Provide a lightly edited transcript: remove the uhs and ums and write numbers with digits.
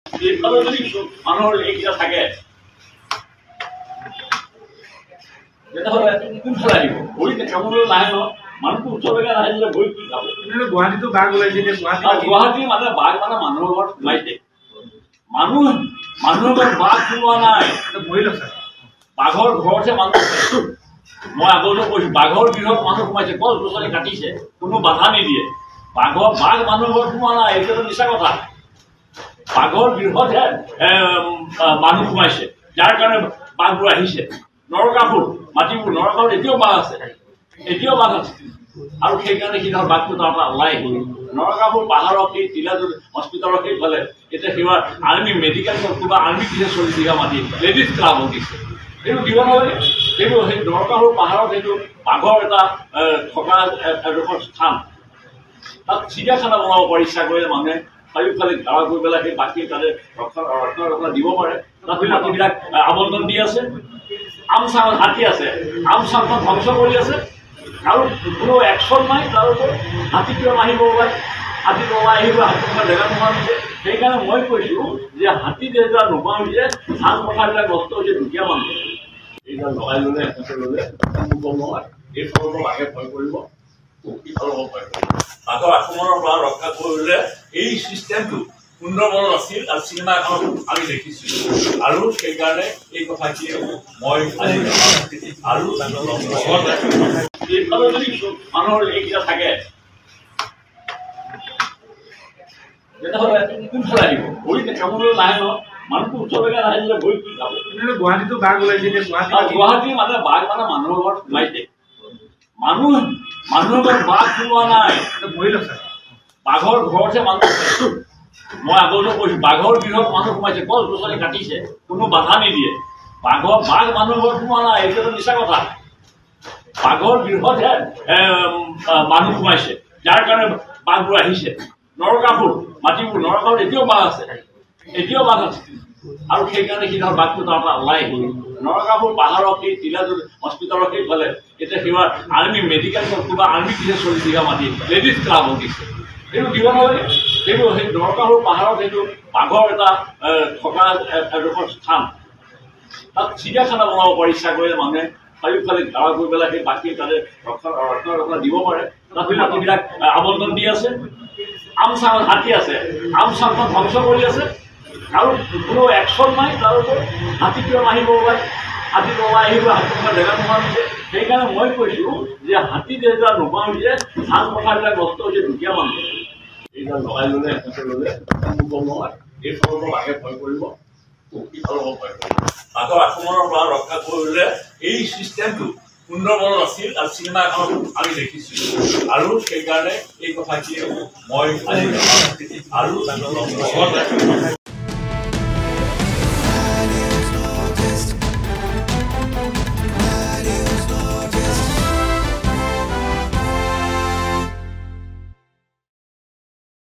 এইফালে যদি মানুহৰ এইকেইটা থাকে তেতিয়াহ'লে কোনফালে আহিব ভৰি কামলৈ নাহে ন মানুহটো ওচৰলৈকে নাহিলে ভৰি কি খাব গুৱাহাটীতো বাঘ ওলাইছে গুৱাহাটী মানে বাঘ মানে মানুহৰ ঘৰত সোমাইছে মানুহৰ ঘৰত বাঘ সোমোৱা নাই বাঘৰ ঘৰতহে মানুহ আছে মই আগতে কৈছো বাঘৰ গৃহত মানুহ সোমাইছে গছ গছনি কাটিছে কোনো বাধা নিদিয়ে বাঘ মানুহৰ ঘৰত সোমোৱা নাই এইটো মিছা কথা বাঘৰ গৃহতহে মানুহ সোমাইছে যাৰ কাৰণে বাঘবোৰ আহিছে নৰকাসুৰ মাটিবোৰ নৰকাসুৰ এতিয়াও বাঘ আছে আৰু সেইকাৰণে সি ধৰ বাঘটো তাৰ পৰা ওলাই আহিল নৰকাসুৰ পাহাৰৰ সেই তিলাজুলি হস্পিটেলৰ সেইফালে এতিয়া সিবাৰ আৰ্মি মেডিকেল কিবা আৰ্মি দিছে 40 বিঘা মাটি লেডিজ ক্লাবক দিছে এইটো দিব নালাগে এইটো সেই নৰকাসুৰ পাহাৰত সেইটো বাঘৰ এটা থকা এডোখৰ স্থান তাত চিৰিয়াখানা বনাব পাৰি ইচ্ছা কৰিলে মানুহে চাৰিওফালে ঘেৰা কৰি পেলাই সেই বাকী তাতে ৰক্ষণা দিব পাৰে তাত মাটিবিলাক আবণ্টন দি আছে আমচাং হাতী আছে আমচাংখন ধ্বংস কৰি আছে আৰু কোনো একশ্যন নাই তাৰ ওপৰত হাতী কিয় নাহিব ওলাই হাতী ওলাই আহিব হাতীবিলাক জেগা নোহোৱা হৈছে সেইকাৰণে মই কৈছোঁ যে হাতী যেতিয়া নোহোৱা হৈছে ধান পথাৰবিলাক নষ্ট হৈছে দুখীয়া মানুহ এইবিলাক লগাই ল'লে এনেকৈ ল'লে নহয় এই ফলৰ বাঘে ভয় কৰিব বাঘৰ আক্ৰমণৰ পৰা ৰক্ষা কৰিলে এই চিষ্টেমটো সুন্দৰবনত আছিল আৰু চিনেমা এখন আমি দেখিছিলোঁ আৰু সেইকাৰণে এই কথাখিনি মই আৰু এইফালে যদি মানুহৰ এইকেইটা থাকে তেতিয়াহ'লে কোনফালে আহিব ভৰি কামলৈ নাহে ন মানুহটো ওচৰলৈকে নাহিলে ভৰি কি খাব গুৱাহাটীতো বাঘ ওলাইছে গুৱাহাটী মানে বাঘ মানে মানুহৰ ঘৰত সোমাইছে মানুহৰ ঘৰত বাঘ সোমোৱা নাই বাঘৰ ঘৰতহে মানুহ আছে মই আগতে কৈছো বাঘৰ গৃহত মানুহ সোমাইছে গছ গছনি কাটিছে কোনো বাধা নিদিয়ে বাঘ মানুহৰ ঘৰত সোমোৱা নাই এইটো মিছা কথা বাঘৰ গৃহতহে মানুহ সোমাইছে যাৰ কাৰণে বাঘবোৰ আহিছে নৰকাসুৰ মাটিবোৰ নৰকাসুৰ এতিয়াও বাঘ আছে আৰু সেইকাৰণে সি ধৰ বাঘটো তাৰ পৰা ওলাই আহিল নৰকাসুৰ পাহাৰৰ সেই তিলাজুলি হস্পিটেলৰ সেইফালে এতিয়া সিবাৰ আৰ্মি মেডিকেল কিবা আৰ্মি দিছে 40 বিঘা মাটি লেডিজ ক্লাবক দিছে এইটো দিব নালাগে এইটো সেই নৰকাসুৰ পাহাৰত সেইটো বাঘৰ এটা থকা এডোখৰ স্থান তাত চিৰিয়াখানা বনাব পাৰি ইচ্ছা কৰিলে মানুহে চাৰিওফালে ঘেৰা কৰি পেলাই সেই বাকী তাতে ৰক্ষণা দিব পাৰে তাত মাটিবিলাক আবণ্টন দি আছে আমচাং হাতী আছে আমচাংখন ধ্বংস কৰি আছে আৰু কোনো একশ্যন নাই তাৰ ওপৰত হাতী কিয় নাহিব ওলাই হাতী ওলাই আহিব হাতীবিলাক জেগা নোহোৱা হৈছে সেইকাৰণে মই কৈছোঁ যে হাতী যেতিয়া নোহোৱা হৈছে ধান পথাৰবিলাক নষ্ট হৈছে দুখীয়া মানুহ এইবিলাক লগাই ল'লে এনেকৈ ল'লে নহয় এই ফলৰ বাঘে ভয় কৰিব বাঘৰ আক্ৰমণৰ পৰা ৰক্ষা কৰিলে এই চিষ্টেমটো সুন্দৰবনত আছিল আৰু চিনেমা এখন আমি দেখিছিলোঁ আৰু সেইকাৰণে এই কথাখিনি মই আৰু